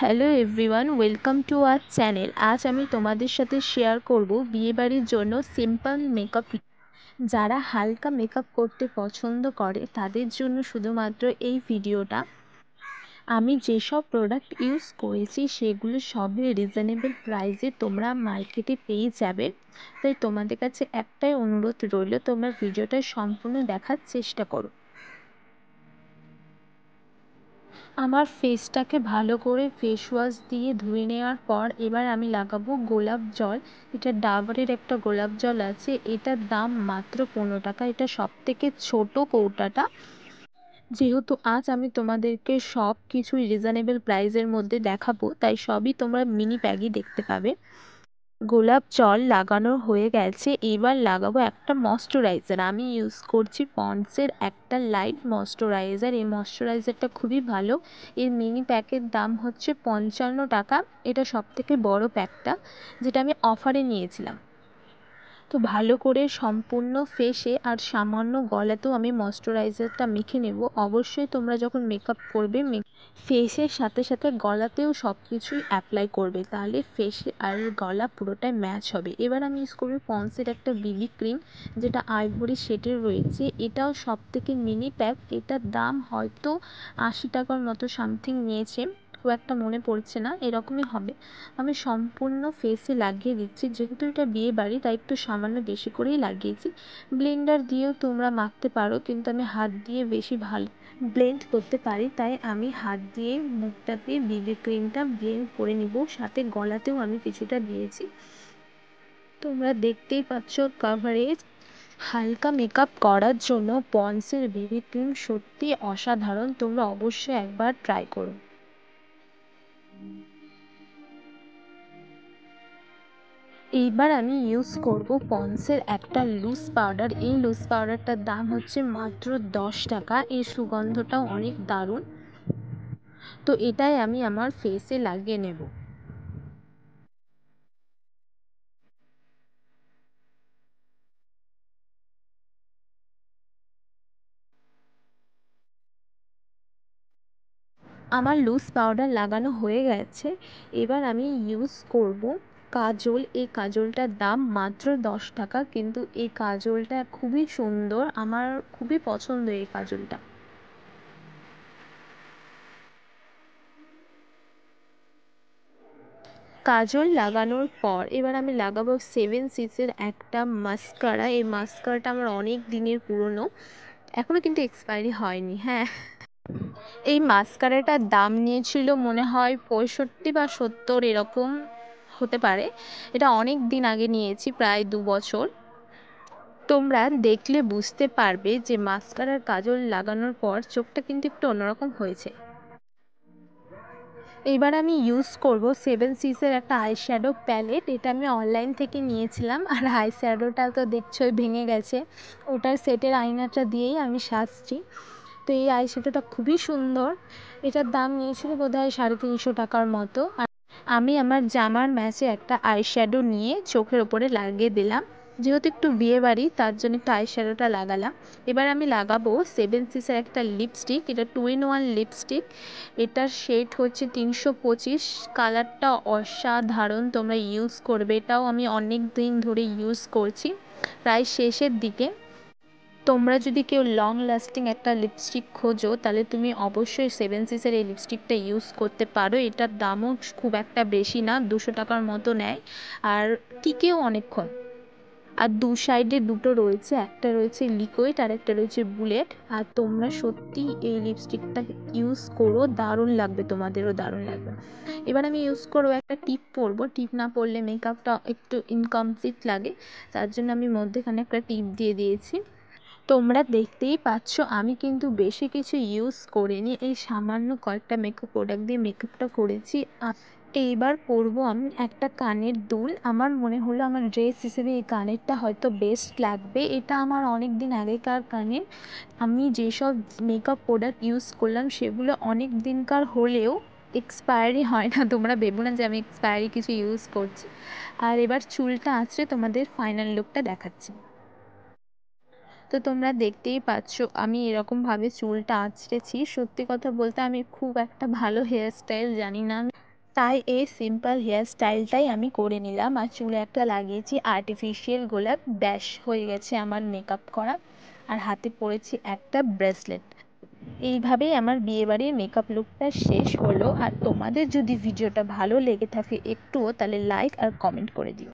Hello everyone, welcome to our channel. আজ আমি তোমাদের সাথে শেয়ার করব বিয়েবাড়ির জন্য সিম্পল মেকআপ। যারা হালকা মেকআপ করতে পছন্দ করে তাদের জন্য শুধুমাত্র এই ভিডিওটা। আমি যেসব প্রোডাক্ট ইউজ করেছি সেগুলো সবই রিজনেবল প্রাইসে তোমরা মার্কেটে পেয়ে যাবে। তাই তোমাদের কাছে একটাই অনুরোধ রইল, তোমরা ভিডিওটা সম্পূর্ণ দেখার চেষ্টা করো। আমার ফেসটাকে ভালো করে ফেস ওয়াশ দিয়ে ধুয়ে নেওয়ার পর এবার আমি লাগাবো গোলাপ জল। এটা ডাবরের একটা গোলাপ জল আছে, এটার দাম মাত্র 15 টাকা। এটা সব থেকে ছোটো কৌটাটা। যেহেতু আজ আমি তোমাদেরকে সব কিছুই রিজনেবল প্রাইসের মধ্যে দেখাবো, তাই সবই তোমরা মিনি প্যাকই দেখতে পাবে। গোলাপ জল লাগানো হয়ে গেছে, এবার লাগাবো একটা ময়শ্চারাইজার। আমি ইউজ করছি পন্ডসের একটা লাইট ময়শ্চারাইজার। এই ময়শ্চারাইজারটা খুবই ভালো। এর মিনি প্যাকের দাম হচ্ছে 55 টাকা। এটা সব থেকে বড়ো প্যাকটা, যেটা আমি অফারে নিয়েছিলাম। তো ভালো করে সম্পূর্ণ ফেসে আর সামান্য গলাতেও আমি ময়শ্চারাইজারটা মেখে নেব। অবশ্যই তোমরা যখন মেকআপ করবে ফেসের সাথে সাথে গলাতেও সব কিছুই অ্যাপ্লাই করবে, তাহলে ফেস আর গলা পুরোটাই ম্যাচ হবে। এবার আমি ইউজ করবো পন্ডসের একটা বিবি ক্রিম, যেটা আইভরি শেডের রয়েছে। এটাও সব থেকে মিনি প্যাক। এটার দাম হয়তো 80 টাকার মতো সামথিং নিয়েছে, খুব একটা মনে পড়ছে না, এরকমই হবে। আমি সম্পূর্ণ ফেসে লাগিয়ে দিচ্ছি, যেহেতু এটা বিয়ে বাড়ি তাই একটু সামান্য বেশি করেই লাগিয়েছি। ব্লেন্ডার দিয়েও তোমরা মাখতে পারো, কিন্তু আমি হাত দিয়ে বেশি ভালো ব্লেন্ড করতে পারি, তাই আমি হাত দিয়ে মুখটাতে বিবি ক্রিমটা ব্লেন্ড করে নিব। সাথে গলাতেও আমি কিছুটা দিয়েছি। তোমরা দেখতেই পাচ্ছ কভারেজ। হালকা মেকআপ করার জন্য পন্ডসের বিবি ক্রিম সত্যি অসাধারণ, তোমরা অবশ্যই একবার ট্রাই করো। এইবার আমি ইউজ করব পন্ডসের একটা লুজ পাউডার। এই লুজ পাউডারটার দাম হচ্ছে মাত্র 10 টাকা। এর সুগন্ধটাও অনেক দারুণ। তো এটাই আমি আমার ফেসে লাগিয়ে নেব। আমার লুজ পাউডার লাগানো হয়ে গেছে। এবার আমি ইউজ করব কাজল। এই কাজলটার দাম মাত্র 10 টাকা, কিন্তু এই কাজলটা খুবই সুন্দর, আমার খুবই পছন্দ এই কাজলটা। কাজল লাগানোর পর এবার আমি লাগাবো 7 সিক্সের একটা মাস্কারা। এই মাস্কারাটা আমার অনেক দিনের পুরনো, এখনও কিন্তু এক্সপায়ারি হয়নি। হ্যাঁ, এই মাস্কারাটার দাম নিয়েছিল মনে হয় 65 বা 70 এরকম হতে পারে। এটা অনেক দিন আগে নিয়েছি, প্রায় 2 বছর। তোমরা দেখলে বুঝতে পারবে যে মাস্কারার কাজল লাগানোর পর চোখটা কিন্তু একটু অন্যরকম হয়েছে। এবার আমি ইউজ করব 7 সিক্সের একটা আই শ্যাডো প্যালেট। এটা আমি অনলাইন থেকে নিয়েছিলাম, আর আই শ্যাডোটা তো দেখছোই ভেঙে গেছে। ওটার সেটের আয়নাটা দিয়েই আমি সাজছি। তো এই আই শ্যাডোটা খুবই সুন্দর। এটার দাম নিয়েছিল বোধহয় 350 টাকার মতো। আর আমি আমার জামার ম্যাচে একটা আই শ্যাডো নিয়ে চোখের ওপরে লাগিয়ে দিলাম। যেহেতু একটু বিয়ে বাড়ি, তার জন্য একটু আই শ্যাডোটা লাগালাম। এবার আমি লাগাবো 7 সিক্সের একটা লিপস্টিক। এটা 2 in 1 লিপস্টিক। এটার শেড হচ্ছে 325। কালারটা অসাধারণ, তোমরা ইউজ করবে। এটাও আমি অনেক দিন ধরে ইউজ করছি, প্রায় শেষের দিকে। তোমরা যদি কেউ লং লাস্টিং একটা লিপস্টিক খোঁজো, তাহলে তুমি অবশ্যই 7 সিক্সের এই লিপস্টিকটা ইউজ করতে পারো। এটার দামও খুব একটা বেশি না, 200 টাকার মতো নেয়, আর টিকেও অনেকক্ষণ। আর দু সাইডে দুটো রয়েছে, একটা রয়েছে লিকুইড আর একটা রয়েছে বুলেট। আর তোমরা সত্যি এই লিপস্টিকটা ইউজ করো, দারুণ লাগবে, তোমাদেরও দারুণ লাগবে। এবার আমি ইউজ করবো একটা টিপ পরবো। টিপ না পরলে মেকআপটা একটু ইনকমপ্লিট লাগে, তার জন্য আমি মধ্যেখানে একটা টিপ দিয়ে দিয়েছি। তোমরা দেখতেই পাচ্ছ আমি কিন্তু বেশি কিছু ইউজ করিনি, এই সামান্য কয়েকটা মেকআপ প্রোডাক্ট দিয়ে মেকআপটা করেছি। এইবার পরবো আমি একটা কানের দুল। আমার মনে হলো আমার ড্রেস হিসেবে এই কানেরটা হয়তো বেস্ট লাগবে। এটা আমার অনেক দিন আগেকার কানের। আমি যেসব মেকআপ প্রোডাক্ট ইউজ করলাম সেগুলো অনেক দিনকার হলেও এক্সপায়ারি হয় না। তোমরা ভেবো না যে আমি এক্সপায়ারি কিছু ইউজ করছি। আর এবার চুলটা আঁচড়ে তোমাদের ফাইনাল লুকটা দেখাচ্ছি। তো তোমরা দেখতেই পাচ্ছ আমি এরকমভাবে চুলটা আঁচড়েছি। সত্যি কথা বলতে আমি খুব একটা ভালো হেয়ার স্টাইল জানি না। তাই এই সিম্পল হেয়ার স্টাইলটাই আমি করে নিলাম, আর চুলে একটা লাগিয়েছি আর্টিফিশিয়াল গোলাপ। ব্যাস হয়ে গেছে আমার মেকআপ করা, আর হাতে পরেছি একটা ব্রেসলেট। এইভাবেই আমার বিয়েবাড়ির মেকআপ লুকটা শেষ হলো। আর তোমাদের যদি ভিডিওটা ভালো লেগে থাকে একটুও, তাহলে লাইক আর কমেন্ট করে দিও।